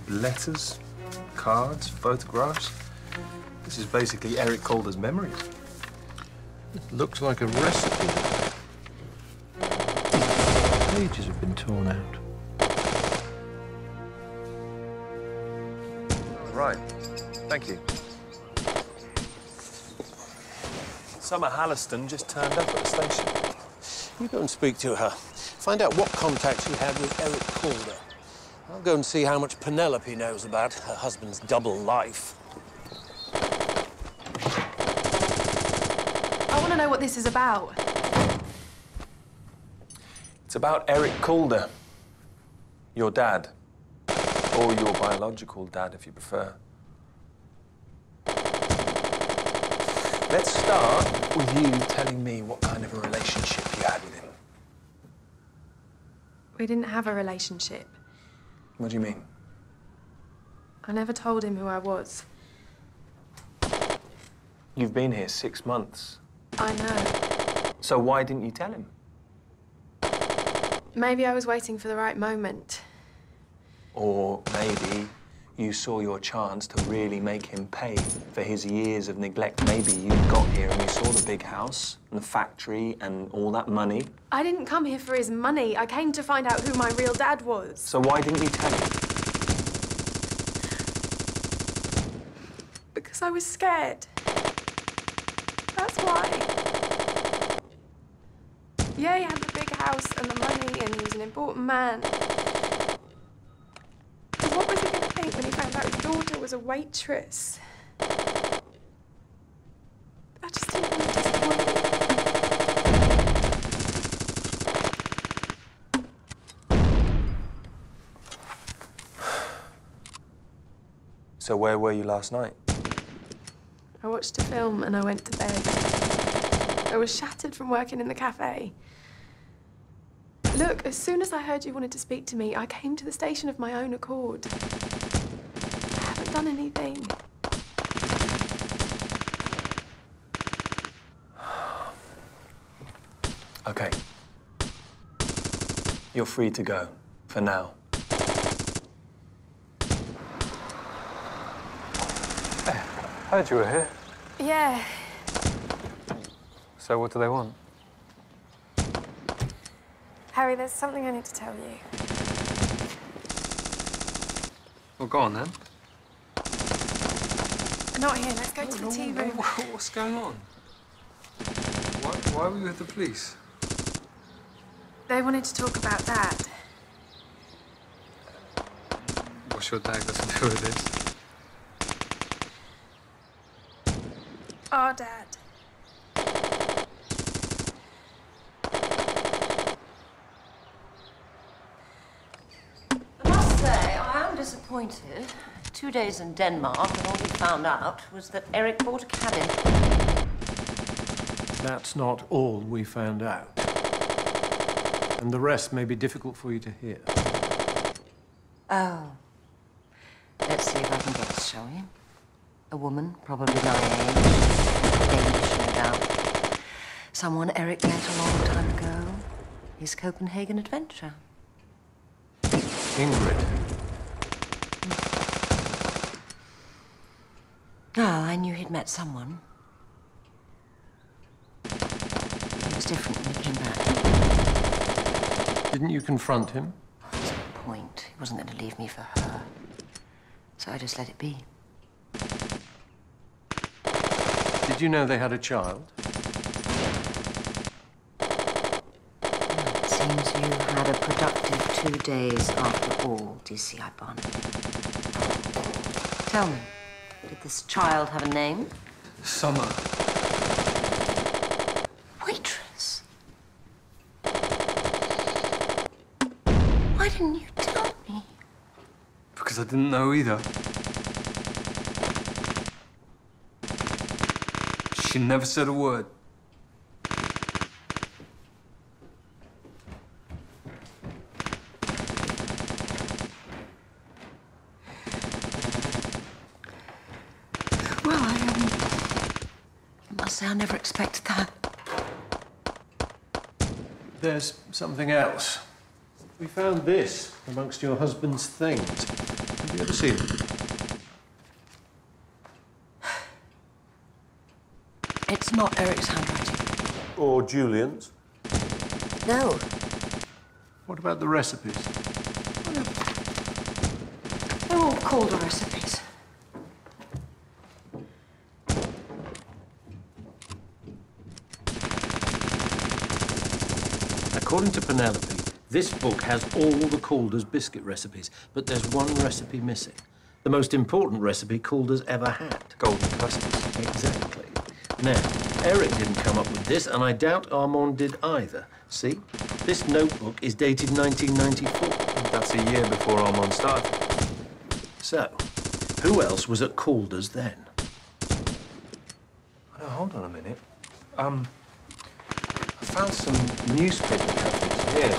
Letters, cards, photographs. This is basically Eric Calder's memories. It looks like a recipe. Pages have been torn out. Right. Thank you. Summer Halliston just turned up at the station. You go and speak to her. Find out what contacts she had with Eric Calder. I'll go and see how much Penelope knows about her husband's double life. I want to know what this is about. It's about Eric Calder, your dad. Or your biological dad, if you prefer. Let's start with you telling me what kind of a relationship you had with him. We didn't have a relationship. What do you mean? I never told him who I was. You've been here 6 months. I know. So why didn't you tell him? Maybe I was waiting for the right moment. Or maybe you saw your chance to really make him pay for his years of neglect. Maybe you got here and you saw the big house and the factory and all that money. I didn't come here for his money. I came to find out who my real dad was. So why didn't you tell him? Because I was scared. That's why. Yeah, he had the big house and the money and he was an important man. What was he going to think when he found out his daughter was a waitress? I just didn't want to disappoint him. So where were you last night? I watched a film and I went to bed. I was shattered from working in the cafe. Look, as soon as I heard you wanted to speak to me, I came to the station of my own accord. I haven't done anything. Okay. You're free to go, for now. Hey, heard you were here. Yeah. So what do they want? Harry, there's something I need to tell you. Well, go on, then. Not here. Let's go to the tea room. What's going on? Why were you with the police? They wanted to talk about Dad. What's your dad got to do with this? Our Dad. Disappointed. 2 days in Denmark, and all we found out was that Eric bought a cabin. That's not all we found out. And the rest may be difficult for you to hear. Oh. Let's see if I can guess, shall we? A woman, probably my age. Danish, no doubt. Someone Eric met a long time ago. His Copenhagen adventure. Ingrid. Oh, I knew he'd met someone. He was different when he came back. Didn't you confront him? There's no point. He wasn't going to leave me for her. So I just let it be. Did you know they had a child? It seems you had a productive 2 days after all, DCI Barnaby. Tell me. Did this child have a name? Summer. Waitress. Why didn't you tell me? Because I didn't know either. She never said a word. I never expected that. There's something else. We found this amongst your husband's things. Have you ever seen it? It's not Eric's handwriting. Or Julian's? No. What about the recipes? They're all Calder recipes. According to Penelope, this book has all the Calder's biscuit recipes, but there's one recipe missing. The most important recipe Calder's ever had. Golden custards. Exactly. Now, Eric didn't come up with this, and I doubt Armand did either. See? This notebook is dated 1994. That's a year before Armand started. So, who else was at Calder's then? Oh, hold on a minute. I found some newspaper cuttings here.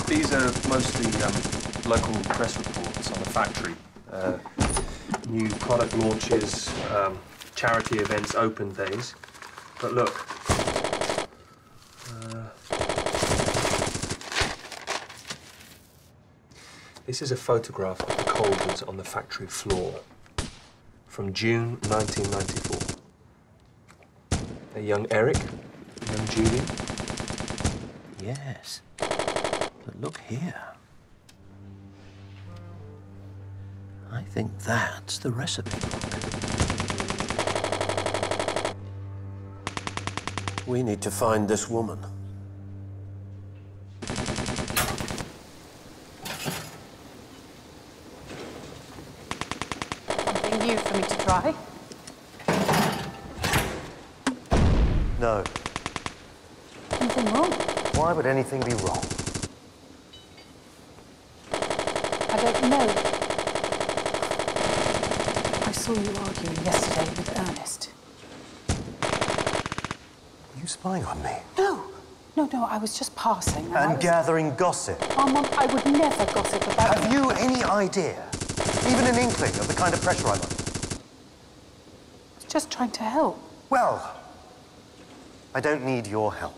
These are mostly local press reports on the factory. New product launches, charity events, open days. But look. This is a photograph of the Calders on the factory floor from June 1994. A young Eric, a young Julian. Yes. But look here. I think that's the recipe book. We need to find this woman. Something new for me to try? No. Something wrong? Why would anything be wrong? I don't know. I saw you arguing yesterday with Ernest. Are you spying on me? No, I was just passing. And gathering gossip? Armand, I would never gossip about Have you any idea, even an inkling of the kind of pressure I'm under? I was just trying to help. Well, I don't need your help.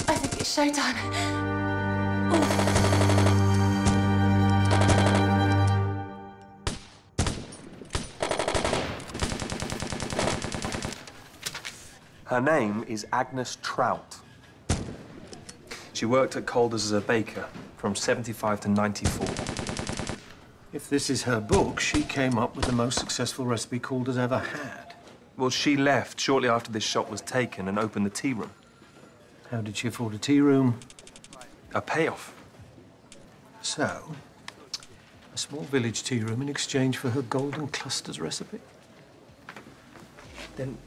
I think it's showtime. Her name is Agnes Trout. She worked at Calder's as a baker from 75 to 94. If this is her book, she came up with the most successful recipe Calder's ever had. Well, she left shortly after this shop was taken and opened the tea room. How did she afford a tea room? A payoff. So, a small village tea room in exchange for her golden clusters recipe? Then